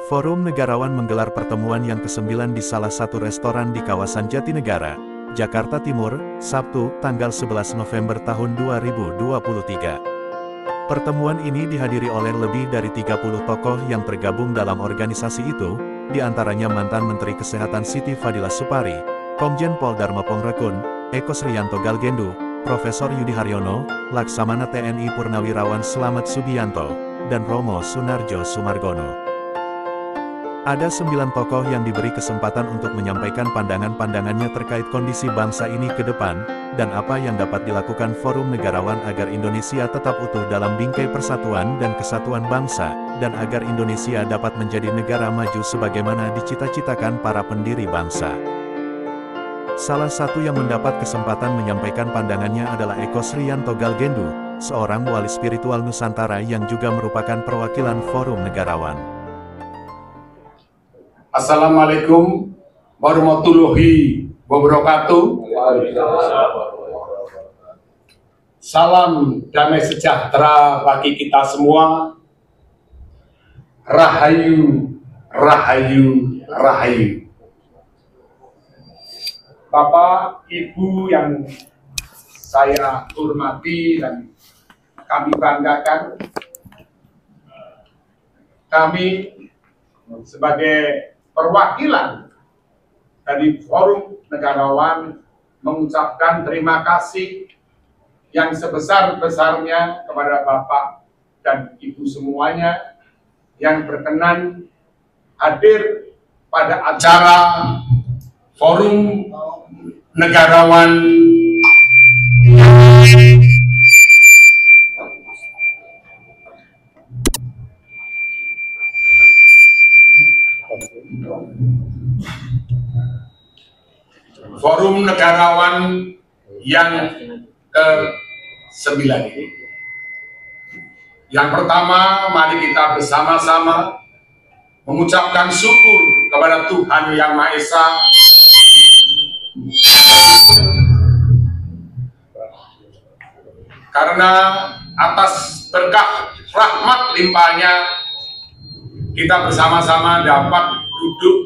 Forum Negarawan menggelar pertemuan yang ke-9 di salah satu restoran di kawasan Jatinegara, Jakarta Timur, Sabtu, tanggal 11 November tahun 2023. Pertemuan ini dihadiri oleh lebih dari 30 tokoh yang tergabung dalam organisasi itu, di antaranya mantan Menteri Kesehatan Siti Fadila Supari, Komjen Pol Darma Pongrekun, Eko Sriyanto Galgendo, Profesor Yudi Haryono, Laksamana TNI Purnawirawan Slamet Subianto, dan Romo Sunarjo Sumargono. Ada 9 tokoh yang diberi kesempatan untuk menyampaikan pandangan-pandangannya terkait kondisi bangsa ini ke depan, dan apa yang dapat dilakukan Forum Negarawan agar Indonesia tetap utuh dalam bingkai persatuan dan kesatuan bangsa, dan agar Indonesia dapat menjadi negara maju sebagaimana dicita-citakan para pendiri bangsa. Salah satu yang mendapat kesempatan menyampaikan pandangannya adalah Eko Sriyanto Galgendo, seorang wali spiritual Nusantara yang juga merupakan perwakilan Forum Negarawan. Assalamualaikum warahmatullahi wabarakatuh. Salam damai sejahtera bagi kita semua. Rahayu, rahayu, rahayu. Bapak, Ibu yang saya hormati dan kami banggakan, kami sebagai perwakilan dari Forum Negarawan mengucapkan terima kasih yang sebesar-besarnya kepada Bapak dan Ibu semuanya yang berkenan hadir pada acara Forum Negarawan yang ke-9 ini. Yang pertama, mari kita bersama-sama mengucapkan syukur kepada Tuhan Yang Maha Esa karena atas berkah rahmat limpahnya kita bersama-sama dapat duduk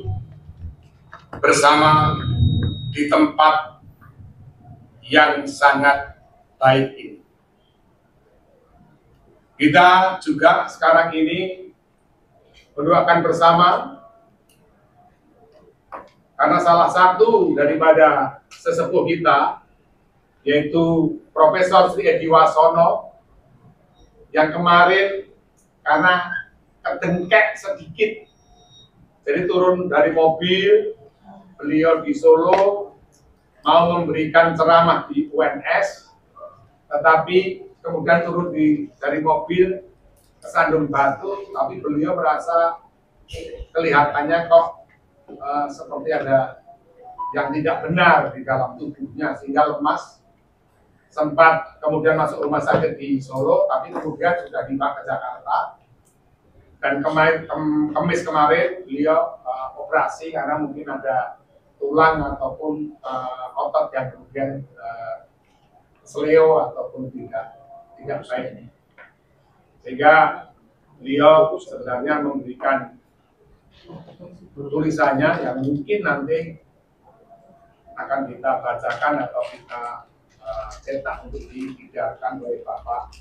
bersama di tempat yang sangat baik ini. Kita juga sekarang ini berdoakan bersama karena salah satu daripada sesepuh kita, yaitu Profesor Sri Edi Wasono, yang kemarin karena kedengkek sedikit, jadi turun dari mobil, beliau di Solo mau memberikan ceramah di UNS, tetapi kemudian turun dari mobil kesandung batu, tapi beliau merasa kelihatannya kok seperti ada yang tidak benar di dalam tubuhnya sehingga lemas, sempat kemudian masuk rumah sakit di Solo, tapi kemudian sudah dibawa ke Jakarta. Dan Kamis kemarin beliau operasi karena mungkin ada tulang ataupun otot yang kemudian seleo ataupun tidak baik. Sehingga beliau sebenarnya memberikan tulisannya yang mungkin nanti akan kita bacakan atau kita cetak untuk diedarkan oleh Bapak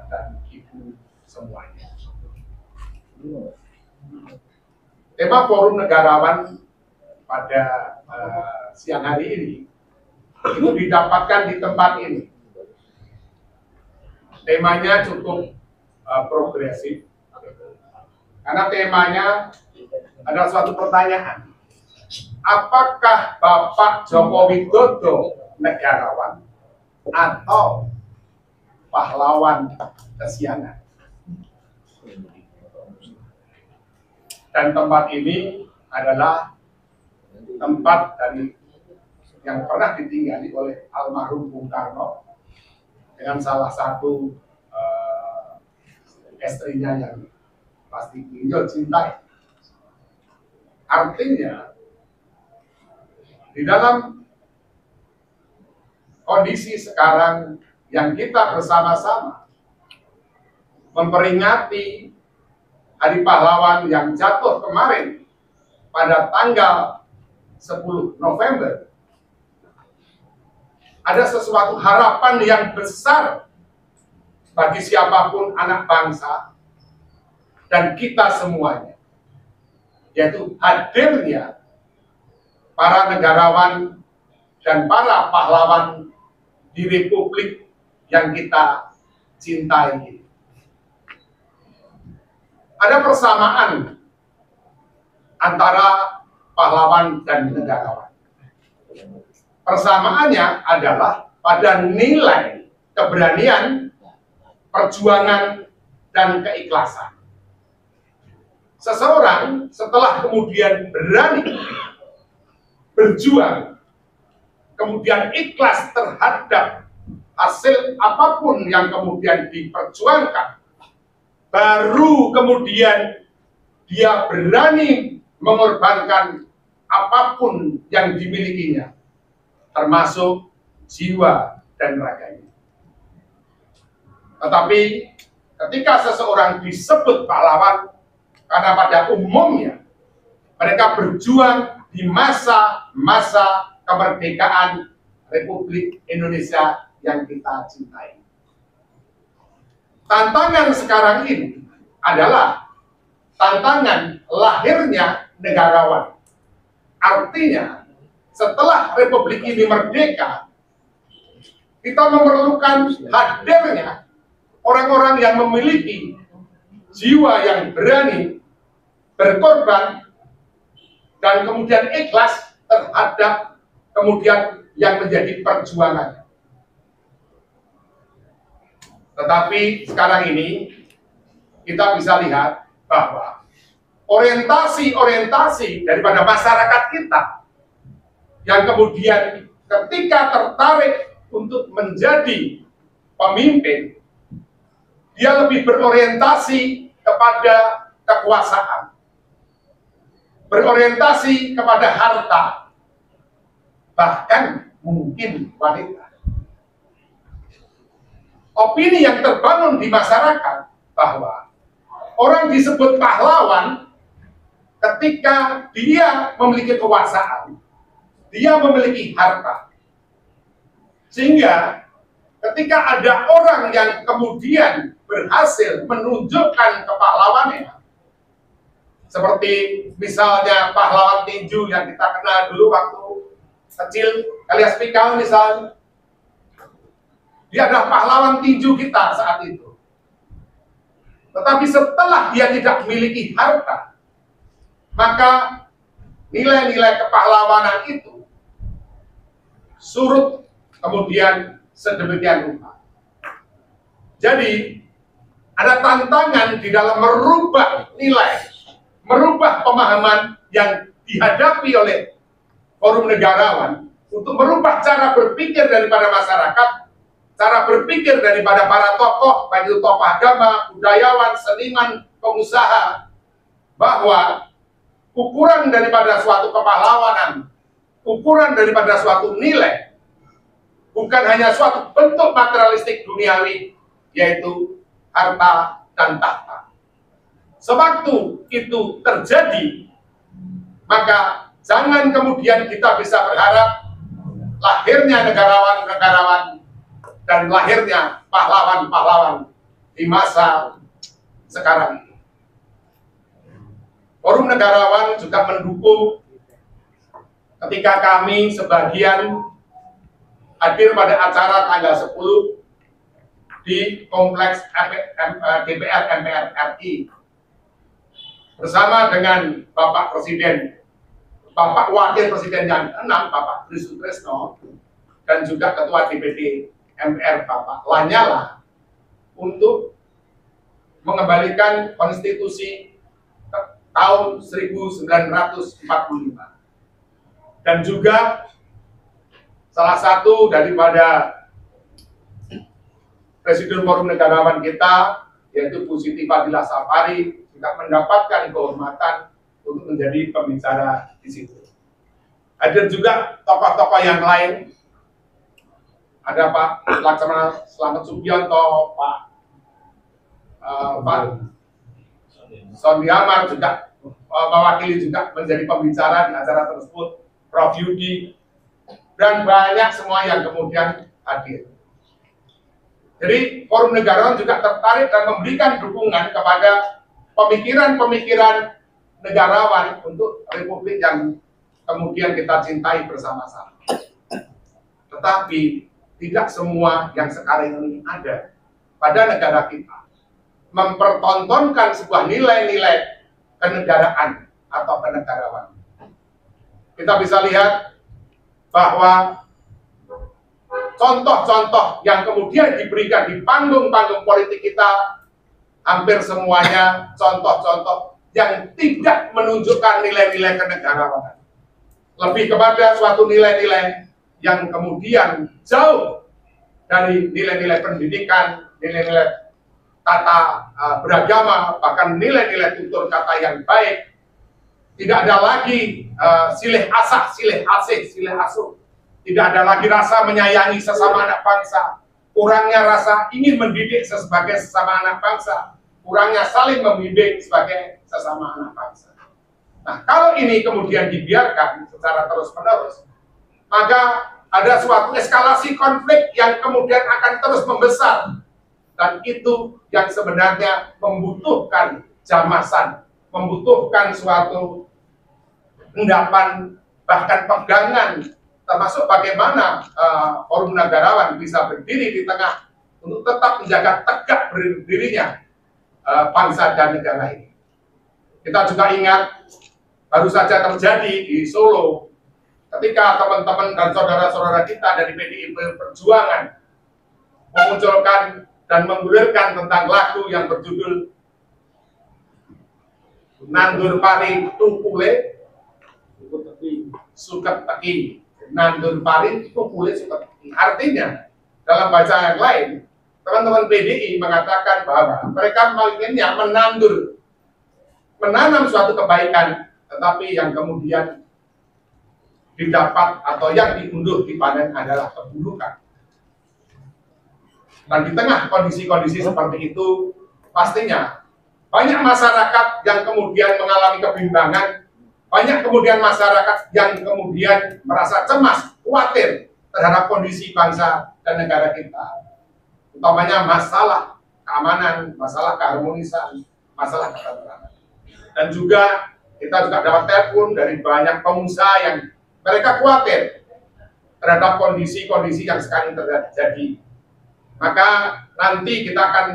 dan Ibu semuanya. Tema Forum Negarawan pada siang hari ini itu didapatkan di tempat ini. Temanya cukup progresif karena temanya adalah suatu pertanyaan. Apakah Bapak Joko Widodo negarawan atau pahlawan kesiangan? Dan tempat ini adalah tempat dari yang pernah ditinggali oleh almarhum Bung Karno dengan salah satu istrinya yang pasti beliau cintai. Artinya di dalam kondisi sekarang yang kita bersama-sama memperingati Hari Pahlawan yang jatuh kemarin pada tanggal 10 November, ada sesuatu harapan yang besar bagi siapapun anak bangsa dan kita semuanya, yaitu hadirnya para negarawan dan para pahlawan di Republik yang kita cintai ini. Ada persamaan antara pahlawan dan negarawan. Persamaannya adalah pada nilai keberanian, perjuangan, dan keikhlasan. Seseorang setelah kemudian berani berjuang, kemudian ikhlas terhadap hasil apapun yang kemudian diperjuangkan, baru kemudian dia berani mengorbankan apapun yang dimilikinya, termasuk jiwa dan raganya. Tetapi ketika seseorang disebut pahlawan, karena pada umumnya mereka berjuang di masa-masa kemerdekaan Republik Indonesia yang kita cintai. Tantangan sekarang ini adalah tantangan lahirnya negarawan. Artinya, setelah Republik ini merdeka, kita memerlukan hadirnya orang-orang yang memiliki jiwa yang berani berkorban dan kemudian ikhlas terhadap kemudian yang menjadi perjuangan. Tetapi sekarang ini kita bisa lihat bahwa orientasi daripada masyarakat kita yang kemudian ketika tertarik untuk menjadi pemimpin, dia lebih berorientasi kepada kekuasaan, berorientasi kepada harta, bahkan mungkin wanita. Opini yang terbangun di masyarakat bahwa orang disebut pahlawan ketika dia memiliki kekuasaan, dia memiliki harta. Sehingga ketika ada orang yang kemudian berhasil menunjukkan kepahlawannya, seperti misalnya pahlawan tinju yang kita kenal dulu waktu kecil, alias Pikal misalnya, dia adalah pahlawan tinju kita saat itu. Tetapi setelah dia tidak memiliki harta, maka nilai-nilai kepahlawanan itu surut kemudian sedemikian rupa. Jadi ada tantangan di dalam merubah nilai, merubah pemahaman yang dihadapi oleh forum negarawan untuk merubah cara berpikir daripada masyarakat, cara berpikir daripada para tokoh, baik itu tokoh agama, budayawan, seniman, pengusaha, bahwa ukuran daripada suatu kepahlawanan, ukuran daripada suatu nilai, bukan hanya suatu bentuk materialistik duniawi, yaitu harta dan tahta. Sewaktu itu terjadi, maka jangan kemudian kita bisa berharap lahirnya negarawan-negarawan dan lahirnya pahlawan-pahlawan di masa sekarang ini. Forum negarawan juga mendukung ketika kami sebagian hadir pada acara tanggal 10 di Kompleks DPR MPR RI bersama dengan Bapak Presiden, Bapak Wakil Presiden yang ke-6, Bapak Tri Sutresno, dan juga Ketua DPD MPR Bapak Lanyala, untuk mengembalikan konstitusi tahun 1945. Dan juga salah satu daripada Presiden Forum Negarawan kita, yaitu Bu Siti Fadilah Sapari, juga mendapatkan kehormatan untuk menjadi pembicara di situ. Ada juga tokoh-tokoh yang lain, ada Pak Laksamana Slamet Subianto, Pak Sondi Amar juga mewakili juga menjadi pembicara di acara tersebut, Prof. Yudi, dan banyak semua yang kemudian hadir. Jadi Forum Negarawan juga tertarik dan memberikan dukungan kepada pemikiran-pemikiran negarawan untuk republik yang kemudian kita cintai bersama-sama. Tetapi tidak semua yang sekarang ini ada pada negara kita mempertontonkan sebuah nilai-nilai kenegaraan atau kenegarawan. Kita bisa lihat bahwa contoh-contoh yang kemudian diberikan di panggung-panggung politik kita hampir semuanya contoh-contoh yang tidak menunjukkan nilai-nilai kenegarawanan. Lebih kepada suatu nilai-nilai yang kemudian jauh dari nilai-nilai pendidikan, nilai-nilai tata beragama, bahkan nilai-nilai tutur kata yang baik. Tidak ada lagi silih asah, silih asih, silih asuh. Tidak ada lagi rasa menyayangi sesama anak bangsa. Kurangnya rasa ingin mendidik sebagai sesama anak bangsa. Kurangnya saling membimbing sebagai sesama anak bangsa. Nah, kalau ini kemudian dibiarkan secara terus-menerus, maka ada suatu eskalasi konflik yang kemudian akan terus membesar. Dan itu yang sebenarnya membutuhkan jamasan, membutuhkan suatu endapan, bahkan pegangan, termasuk bagaimana Forum Negarawan bisa berdiri di tengah untuk tetap menjaga tegak berdirinya bangsa dan negara ini. Kita juga ingat baru saja terjadi di Solo ketika teman-teman dan saudara-saudara kita dari PDI Perjuangan memunculkan dan menggulirkan tentang lagu yang berjudul Nandur Pari Tukule Suket Teki. Nandur Pari Tukule Suket Teki. Artinya dalam bahasa yang lain, teman-teman PDI mengatakan bahwa mereka inginnya menanam suatu kebaikan, tetapi yang kemudian didapat atau yang diunduh dipanen adalah keburukan. Dan di tengah kondisi-kondisi seperti itu, pastinya banyak masyarakat yang kemudian mengalami kebimbangan, banyak kemudian masyarakat yang kemudian merasa cemas, khawatir terhadap kondisi bangsa dan negara kita. Utamanya masalah keamanan, masalah keharmonisan, masalah ketentraman. Dan juga kita juga dapat telepon dari banyak pengusaha yang mereka khawatir terhadap kondisi-kondisi yang sekarang terjadi. Maka nanti kita akan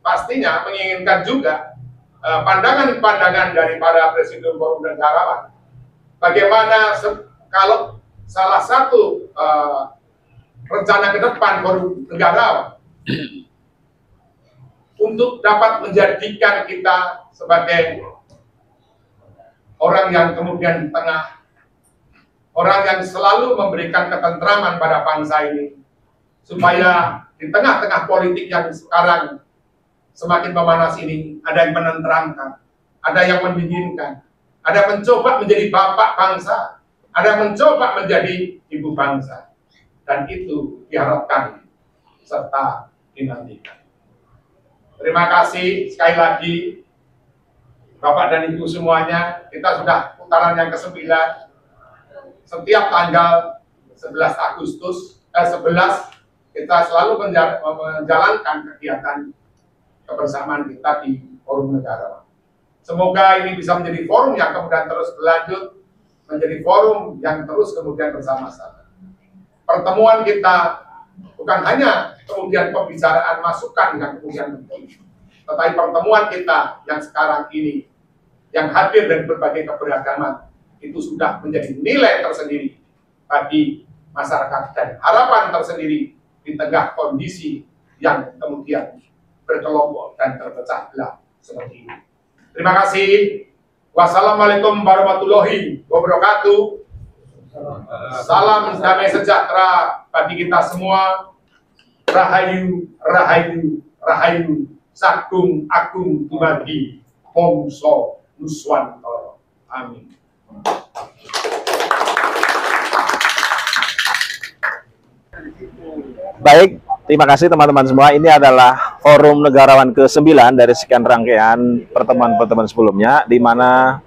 pastinya menginginkan juga pandangan-pandangan dari para Presiden Forum Negarawan. Bagaimana kalau salah satu rencana ke depan Forum Negarawan untuk dapat menjadikan kita sebagai orang yang kemudian di tengah, orang yang selalu memberikan ketentraman pada bangsa ini, supaya di tengah-tengah politik yang sekarang semakin memanas ini, ada yang menenteramkan, ada yang mendinginkan, ada yang mencoba menjadi bapak bangsa, ada yang mencoba menjadi ibu bangsa. Dan itu diharapkan serta dinantikan. Terima kasih sekali lagi Bapak dan Ibu semuanya. Kita sudah putaran yang ke-9. Setiap tanggal 11 Agustus 11 kita selalu menjalankan kegiatan kebersamaan kita di Forum Negarawan. Semoga ini bisa menjadi forum yang kemudian terus berlanjut, menjadi forum yang terus kemudian bersama-sama. Pertemuan kita bukan hanya kemudian pembicaraan masukan yang kemudian penting, tetapi pertemuan kita yang sekarang ini, yang hadir dari berbagai keberagaman, itu sudah menjadi nilai tersendiri bagi masyarakat dan harapan tersendiri di tengah kondisi yang kemudian berkelompok dan terpecah belah seperti ini. Terima kasih. Wassalamualaikum warahmatullahi wabarakatuh. Salam damai sejahtera bagi kita semua. Rahayu, rahayu, rahayu. Sagung agung dumadi. Mongso nuswantoro. Amin. Baik, terima kasih teman-teman semua. Ini adalah Forum Negarawan ke-9 dari sekian rangkaian pertemuan-pertemuan sebelumnya, di mana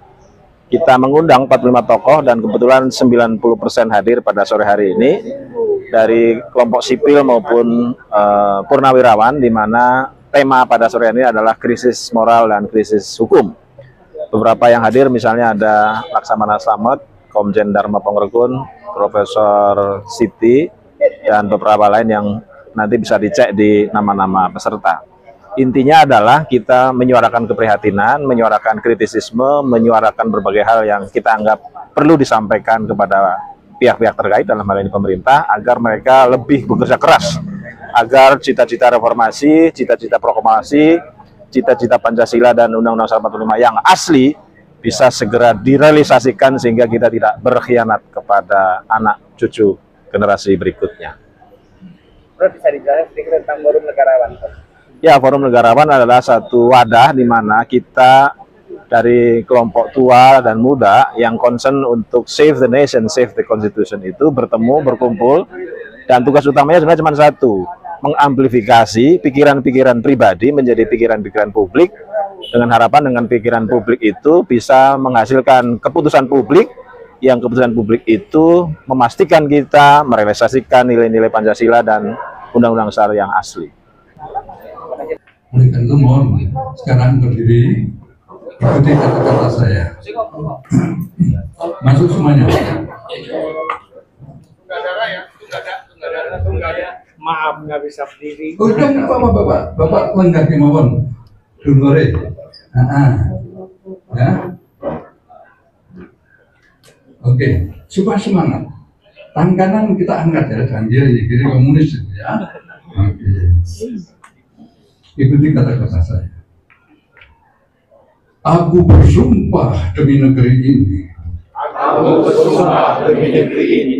kita mengundang 45 tokoh dan kebetulan 90% hadir pada sore hari ini dari kelompok sipil maupun purnawirawan, di mana tema pada sore ini adalah krisis moral dan krisis hukum. Beberapa yang hadir misalnya ada Laksamana Slamet, Komjen Dharma Pongrekun, Profesor Siti, dan beberapa lain yang nanti bisa dicek di nama-nama peserta. Intinya adalah kita menyuarakan keprihatinan, menyuarakan kritisisme, menyuarakan berbagai hal yang kita anggap perlu disampaikan kepada pihak-pihak terkait, dalam hal ini pemerintah, agar mereka lebih bekerja keras, agar cita-cita reformasi, cita-cita proklamasi, cita-cita Pancasila dan Undang-Undang 45 yang asli bisa segera direalisasikan sehingga kita tidak berkhianat kepada anak cucu generasi berikutnya. Bisa dijelaskan sedikit tentang Forum Negarawan? Ya, Forum Negarawan adalah satu wadah di mana kita dari kelompok tua dan muda yang concern untuk save the nation, save the constitution itu bertemu, berkumpul, dan tugas utamanya sebenarnya cuma satu, mengamplifikasi pikiran-pikiran pribadi menjadi pikiran-pikiran publik, dengan harapan dengan pikiran publik itu bisa menghasilkan keputusan publik, yang keputusan publik itu memastikan kita merealisasikan nilai-nilai Pancasila dan Undang-Undang SAR yang asli. Oleh karena itu mohon sekarang berdiri, ikuti kata-kata saya. Masuk semuanya. Maaf, nggak bisa berdiri. Oh, kan Bapak lenggah kemauan. Dulure. Ya. Oke, supaya semangat. Tangan kanan kita angkat ya, jangan kiri komunis ya. Oke. Ikuti kata-kata saya. Aku bersumpah demi negeri ini. Aku bersumpah demi negeri ini.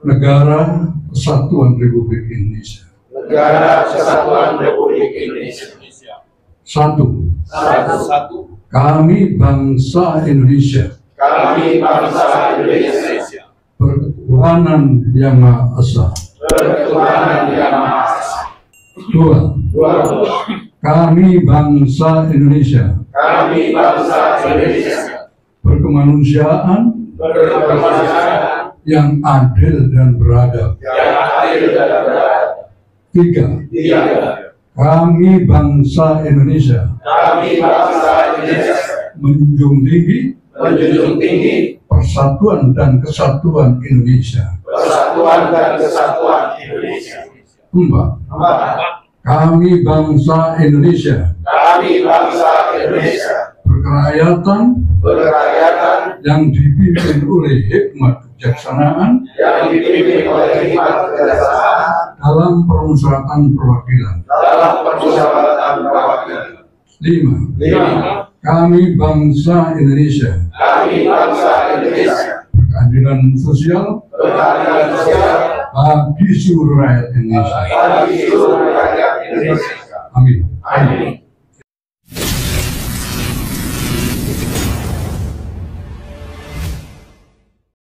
Negara Kesatuan Republik Indonesia. Negara Kesatuan Republik Indonesia. Satu. Satu. Kami bangsa Indonesia. Kami bangsa Indonesia. Berketuhanan Yang Maha Esa. Berketuhanan Yang Maha Esa. Dua. Dua. Kami bangsa Indonesia. Kami bangsa Indonesia. Berkemanusiaan. Berkemanusiaan. Yang adil dan beradab. Yang adil dan beradab. Tiga. Tiga. Kami bangsa Indonesia. Kami bangsa Indonesia. Menjunjung tinggi. Menjunjung tinggi. Persatuan dan Kesatuan Indonesia. Persatuan dan Kesatuan Indonesia. Empat. Kami bangsa Indonesia. Kami bangsa Indonesia. Berkerakyatan. Berkerakyatan. Yang dipimpin oleh hikmat kebijaksanaan. Yang dipimpin oleh hikmat kebijaksanaan. Dalam permusyawaratan perwakilan. Dalam permusyawaratan perwakilan. Lima. Lima. Kami bangsa Indonesia. Kami bangsa Indonesia. Berkeadilan sosial. Berkeadilan sosial. Bagi seluruh rakyat Indonesia. Bagi seluruh rakyat Indonesia. Amin. Amin.